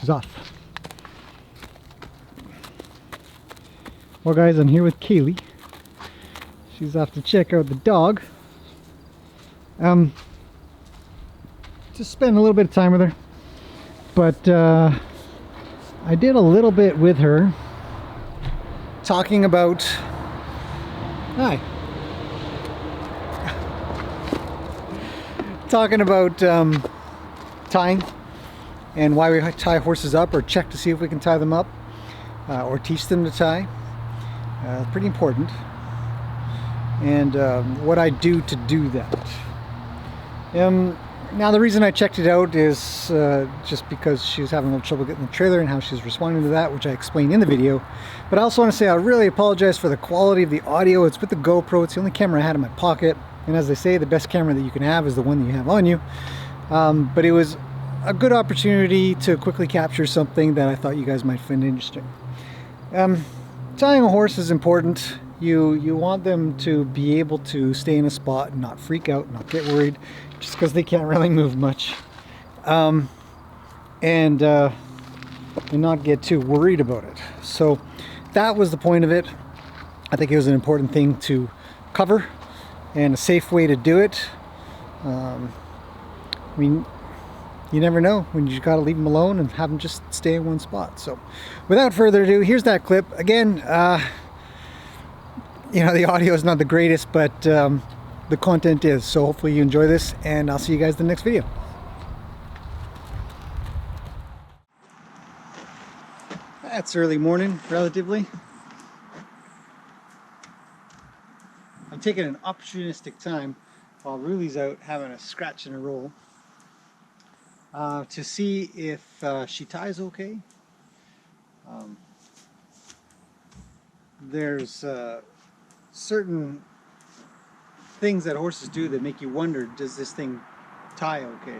is off. Well guys, I'm here with Kaylee. She's off to check out the dog. Just spend a little bit of time with her. But I did a little bit with her talking about tying and why we tie horses up, or check to see if we can tie them up, or teach them to tie. Pretty important. And what I do to do that. Now the reason I checked it out is just because she was having a little trouble getting the trailer and how she's responding to that, which I explained in the video. But I also want to say I really apologize for the quality of the audio. It's with the GoPro. It's the only camera I had in my pocket. And as they say, the best camera that you can have is the one that you have on you. But it was a good opportunity to quickly capture something that I thought you guys might find interesting. Tying a horse is important. You want them to be able to stay in a spot and not freak out, not get worried, just because they can't really move much, and not get too worried about it. So that was the point of it. I think it was an important thing to cover and a safe way to do it. I mean, you never know when you got to leave them alone and have them just stay in one spot. So without further ado, here's that clip. Again, you know, the audio is not the greatest, but the content is. So hopefully you enjoy this, and I'll see you guys in the next video. It's early morning, relatively. I'm taking an opportunistic time while Ruli's out having a scratch and a roll to see if she ties okay. There's certain things that horses do that make you wonder, does this thing tie okay?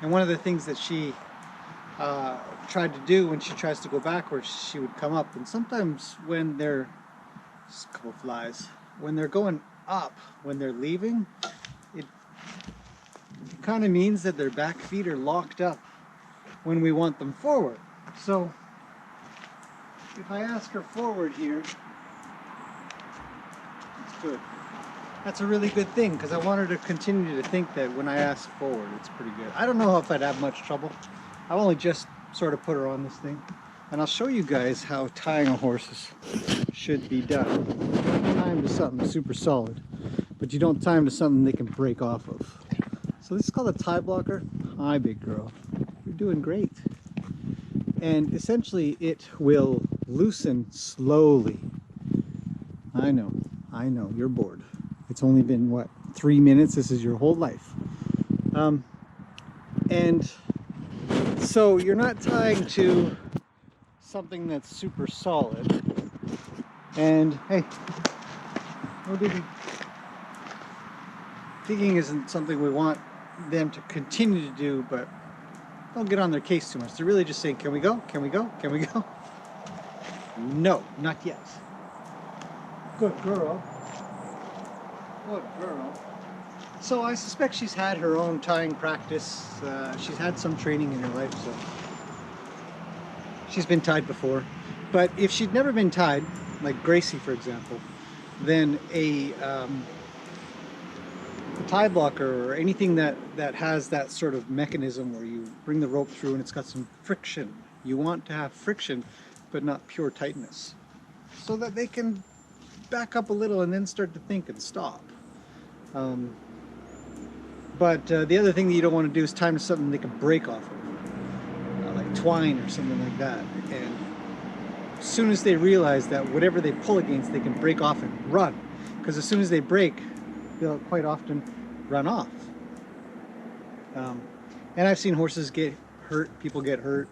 And one of the things that she tried to do when she tries to go backwards, she would come up, and sometimes when they're, just a couple flies, when they're going up, when they're leaving, it kind of means that their back feet are locked up when we want them forward. So if I ask her forward here, it's good. That's a really good thing, because I want her to continue to think that when I ask forward, it's pretty good. I don't know if I'd have much trouble. I've only just sort of put her on this thing. And I'll show you guys how tying a horse should be done. You don't tie them to something super solid, but you don't tie them to something they can break off of. So this is called a tie blocker. Hi, big girl. You're doing great. And essentially it will loosen slowly. I know, you're bored. It's only been, what, 3 minutes? This is your whole life. And so you're not tying to something that's super solid. And hey, no digging. Digging isn't something we want them to continue to do, but don't get on their case too much. They're really just saying, can we go? Can we go? Can we go? No, not yet. Good girl. Good girl. So I suspect she's had her own tying practice. She's had some training in her life, so she's been tied before. But if she'd never been tied, like Gracie for example, then a tie blocker or anything that has that sort of mechanism where you bring the rope through and it's got some friction. You want to have friction, but not pure tightness, so that they can back up a little and then start to think and stop. But the other thing that you don't want to do is tie to something they can break off of, like twine or something like that. And as soon as they realize that whatever they pull against, they can break off and run. Because as soon as they break, they'll quite often run off. And I've seen horses get hurt, people get hurt.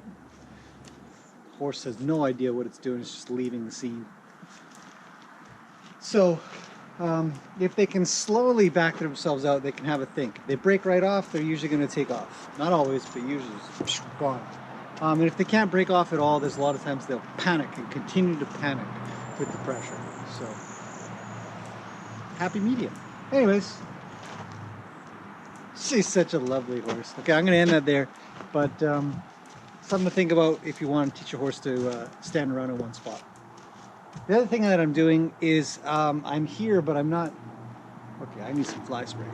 Horse has no idea what it's doing, it's just leaving the scene. So if they can slowly back themselves out, they can have a think. If they break right off, they're usually going to take off. Not always, but usually it's gone. And if they can't break off at all, there's a lot of times they'll panic and continue to panic with the pressure. So, happy medium. Anyways, she's such a lovely horse. Okay, I'm going to end that there. But something to think about if you want to teach a horse to stand around in one spot. The other thing that I'm doing is I'm here, but I'm not. Okay, I need some fly spray.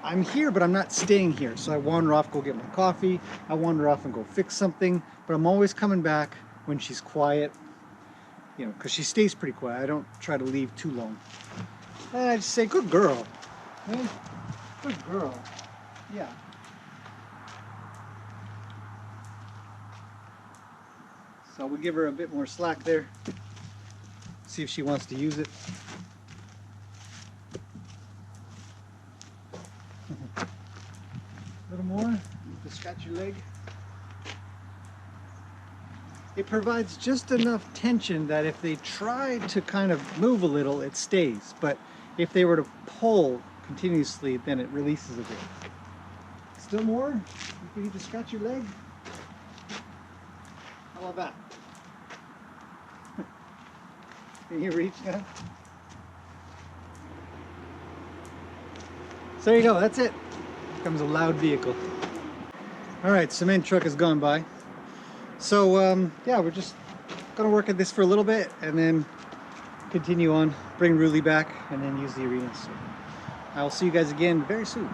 I'm here, but I'm not staying here. So I wander off, go get my coffee. I wander off and go fix something. But I'm always coming back when she's quiet, you know, because she stays pretty quiet. I don't try to leave too long. And I just say, good girl. Hey, good girl. Yeah. So we'll give her a bit more slack there. See if she wants to use it. A little more. To scratch your leg. It provides just enough tension that if they try to kind of move a little, it stays. But if they were to pull continuously, then it releases a bit. Still more? You need to scratch your leg? How about that? Can you reach now? So there you go, that's it. Here comes a loud vehicle. Alright, cement truck has gone by. So yeah, we're just gonna work at this for a little bit and then continue on, bring Ruli back and then use the arena. So I will see you guys again very soon.